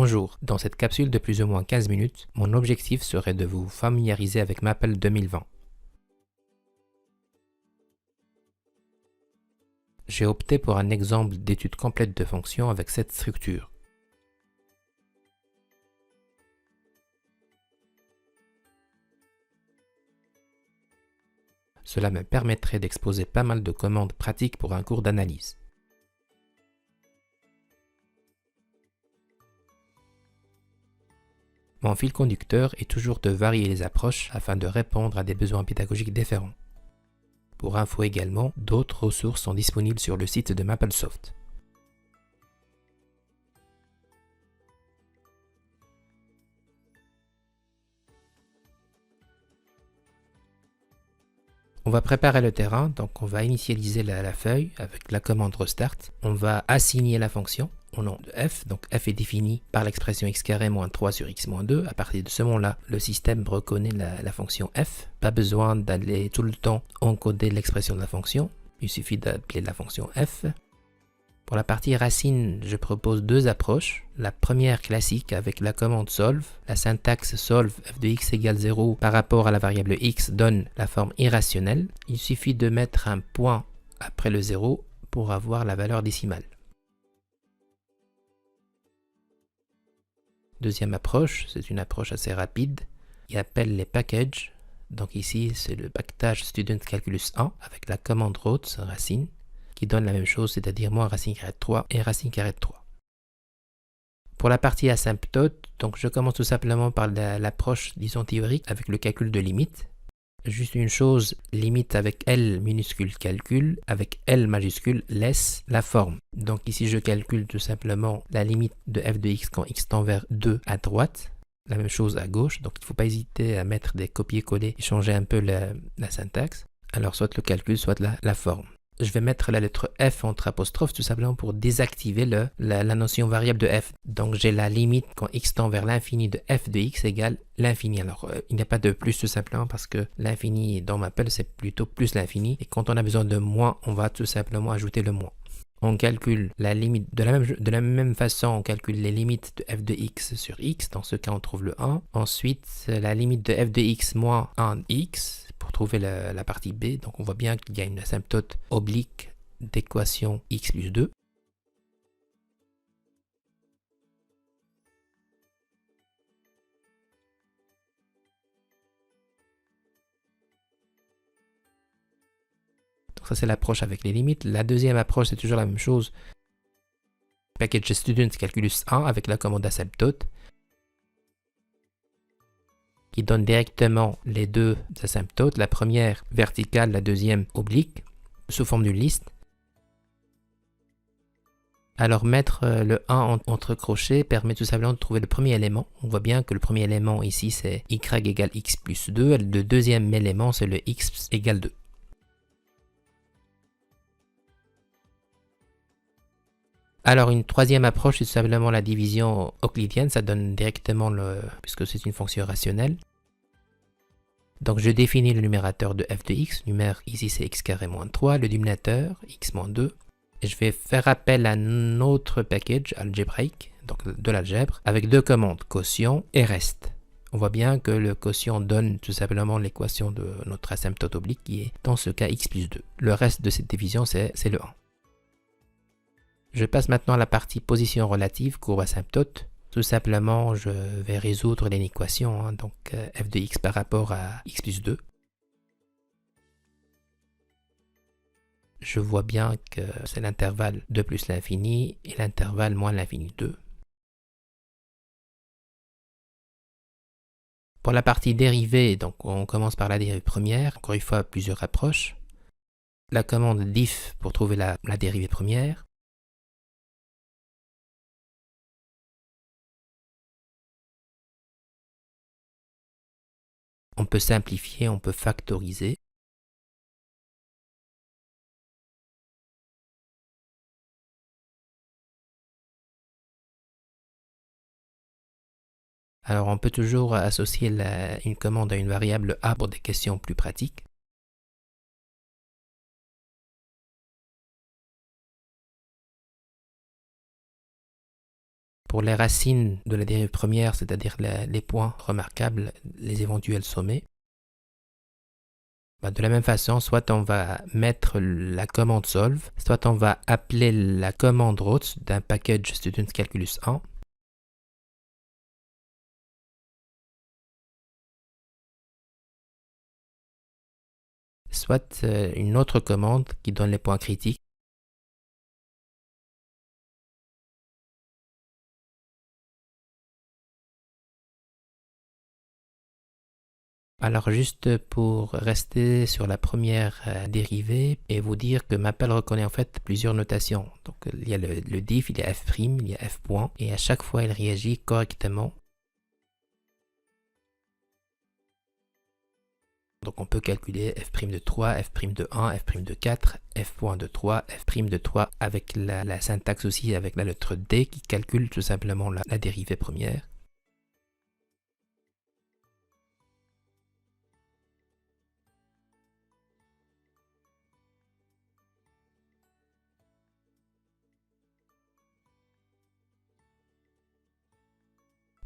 Bonjour, dans cette capsule de plus ou moins 15 minutes, mon objectif serait de vous familiariser avec Maple 2020. J'ai opté pour un exemple d'étude complète de fonctions avec cette structure. Cela me permettrait d'exposer pas mal de commandes pratiques pour un cours d'analyse. Mon fil conducteur est toujours de varier les approches afin de répondre à des besoins pédagogiques différents. Pour info également, d'autres ressources sont disponibles sur le site de Maplesoft. On va préparer le terrain, donc on va initialiser la feuille avec la commande restart. On va assigner la fonction au nom de f, donc f est défini par l'expression x carré moins 3 sur x moins 2. À partir de ce moment-là, le système reconnaît la fonction f. Pas besoin d'aller tout le temps encoder l'expression de la fonction, il suffit d'appeler la fonction f. Pour la partie racine, je propose deux approches. La première classique avec la commande solve. La syntaxe solve f de x égale 0 par rapport à la variable x donne la forme irrationnelle. Il suffit de mettre un point après le 0 pour avoir la valeur décimale. Deuxième approche, c'est une approche assez rapide qui appelle les packages. Donc ici, c'est le package student calculus 1 avec la commande root racine, qui donne la même chose, c'est-à-dire moins racine carrée de 3 et racine carrée de 3. Pour la partie asymptote, donc je commence tout simplement par l'approche, disons, théorique avec le calcul de limite. Juste une chose, limite avec L minuscule calcul, avec L majuscule laisse la forme. Donc ici je calcule tout simplement la limite de f de x quand x tend vers 2 à droite. La même chose à gauche, donc il ne faut pas hésiter à mettre des copier-coller et changer un peu la syntaxe. Alors soit le calcul, soit la forme. Je vais mettre la lettre f entre apostrophes tout simplement pour désactiver la notion variable de f. Donc j'ai la limite quand x tend vers l'infini de f de x égale l'infini. Alors il n'y a pas de plus tout simplement parce que l'infini dans Maple c'est plutôt plus l'infini. Et quand on a besoin de moins, on va tout simplement ajouter le moins. On calcule la limite de la même façon, on calcule les limites de f de x sur x. Dans ce cas, on trouve le 1. Ensuite, la limite de f de x moins 1x pour trouver la partie b. Donc, on voit bien qu'il y a une asymptote oblique d'équation x plus 2. Ça, c'est l'approche avec les limites. La deuxième approche, c'est toujours la même chose. Package student calculus 1 avec la commande asymptote qui donne directement les deux asymptotes. La première verticale, la deuxième oblique, sous forme d'une liste. Alors mettre le 1 entre crochets permet tout simplement de trouver le premier élément. On voit bien que le premier élément ici, c'est y égale x plus 2. Le deuxième élément, c'est le x égale 2. Alors une troisième approche, c'est tout simplement la division euclidienne, ça donne directement puisque c'est une fonction rationnelle. Donc je définis le numérateur de f de x, numère ici c'est x carré moins 3, le dénominateur x moins 2. Et je vais faire appel à un autre package algébrique, donc de l'algèbre, avec deux commandes, quotient et reste. On voit bien que le quotient donne tout simplement l'équation de notre asymptote oblique qui est dans ce cas x plus 2. Le reste de cette division c'est le 1. Je passe maintenant à la partie position relative, courbe asymptote. Tout simplement, je vais résoudre l'équation, donc f de x par rapport à x plus 2. Je vois bien que c'est l'intervalle 2 plus l'infini et l'intervalle moins l'infini 2. Pour la partie dérivée, donc on commence par la dérivée première, encore une fois plusieurs approches. La commande diff pour trouver la dérivée première. On peut simplifier, on peut factoriser. Alors on peut toujours associer une commande à une variable a pour des questions plus pratiques. Pour les racines de la dérive première, c'est-à-dire les points remarquables, les éventuels sommets, de la même façon, soit on va mettre la commande solve, soit on va appeler la commande root d'un package student calculus 1. Soit une autre commande qui donne les points critiques. Alors juste pour rester sur la première dérivée et vous dire que Maple reconnaît en fait plusieurs notations. Donc il y a le diff, il y a f', il y a f point, et à chaque fois il réagit correctement. Donc on peut calculer f' de 3, f' de 1, f' de 4, f point de 3, f' de 3 avec la syntaxe aussi, avec la lettre D qui calcule tout simplement la dérivée première.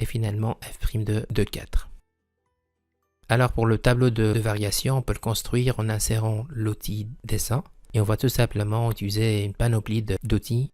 Et finalement f' de 4. Alors pour le tableau de variation, on peut le construire en insérant l'outil dessin. Et on va tout simplement utiliser une panoplie d'outils.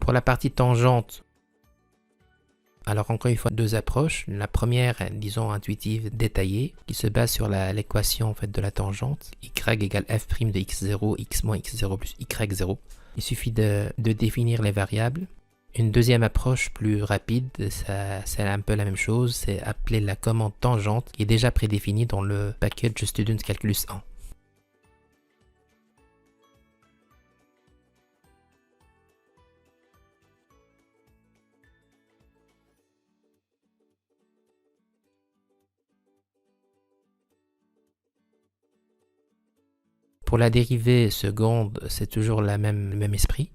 Pour la partie tangente, alors encore une fois, deux approches. La première, disons intuitive, détaillée, qui se base sur l'équation en fait, de la tangente. Y égale f' de x0, x moins x0 plus y0. Il suffit de définir les variables. Une deuxième approche plus rapide, c'est un peu la même chose, c'est appeler la commande tangente qui est déjà prédéfinie dans le package student calculus 1. Pour la dérivée seconde, c'est toujours le même esprit.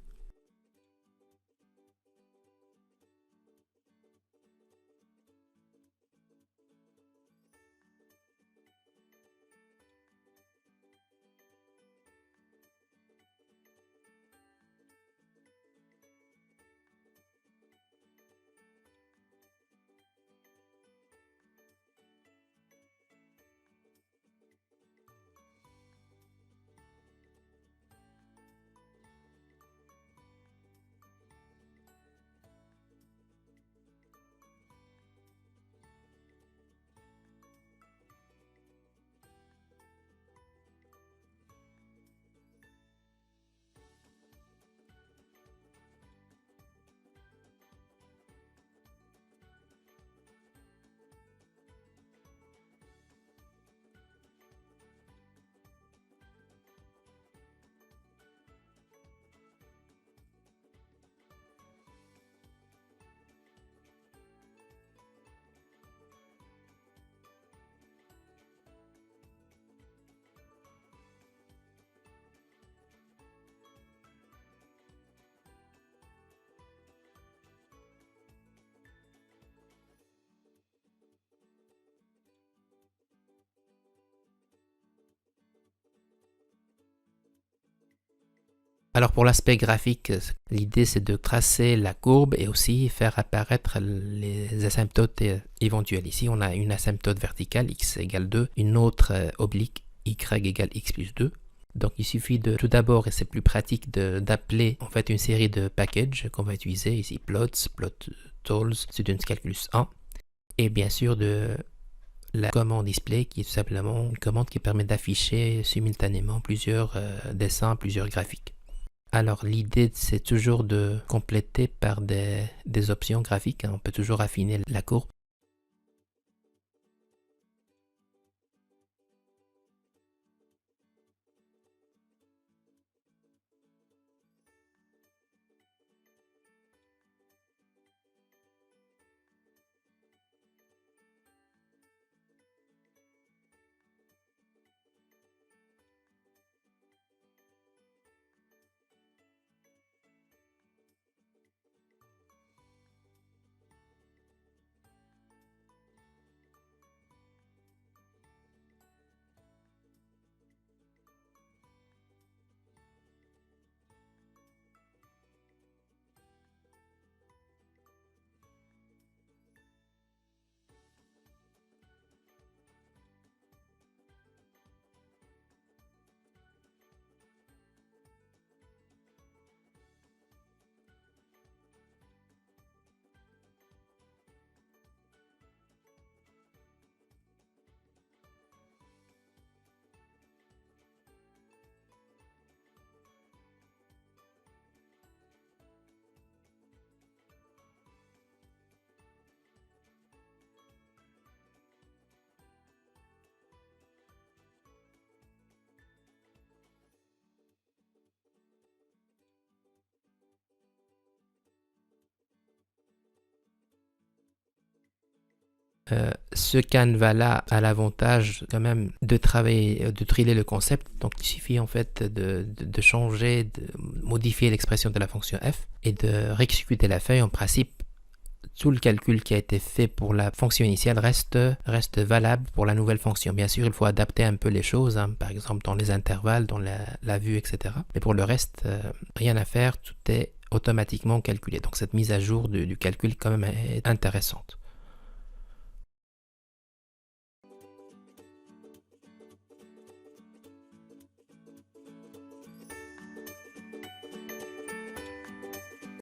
Alors pour l'aspect graphique, l'idée c'est de tracer la courbe et aussi faire apparaître les asymptotes éventuelles. Ici on a une asymptote verticale, x égale 2, une autre oblique, y égale x plus 2. Donc il suffit de tout d'abord, et c'est plus pratique, d'appeler en fait une série de packages qu'on va utiliser ici, plots, plot-tools, student calculus 1, et bien sûr de la commande display qui est tout simplement une commande qui permet d'afficher simultanément plusieurs dessins, plusieurs graphiques. Alors l'idée c'est toujours de compléter par des options graphiques, on peut toujours affiner la courbe. Ce canevas-là a l'avantage quand même de travailler, de driller le concept. Donc il suffit en fait de changer, de modifier l'expression de la fonction f et de réexécuter la feuille. En principe, tout le calcul qui a été fait pour la fonction initiale reste valable pour la nouvelle fonction. Bien sûr, il faut adapter un peu les choses, hein, par exemple dans les intervalles, dans la vue, etc. Mais pour le reste, rien à faire, tout est automatiquement calculé. Donc cette mise à jour du calcul quand même est intéressante.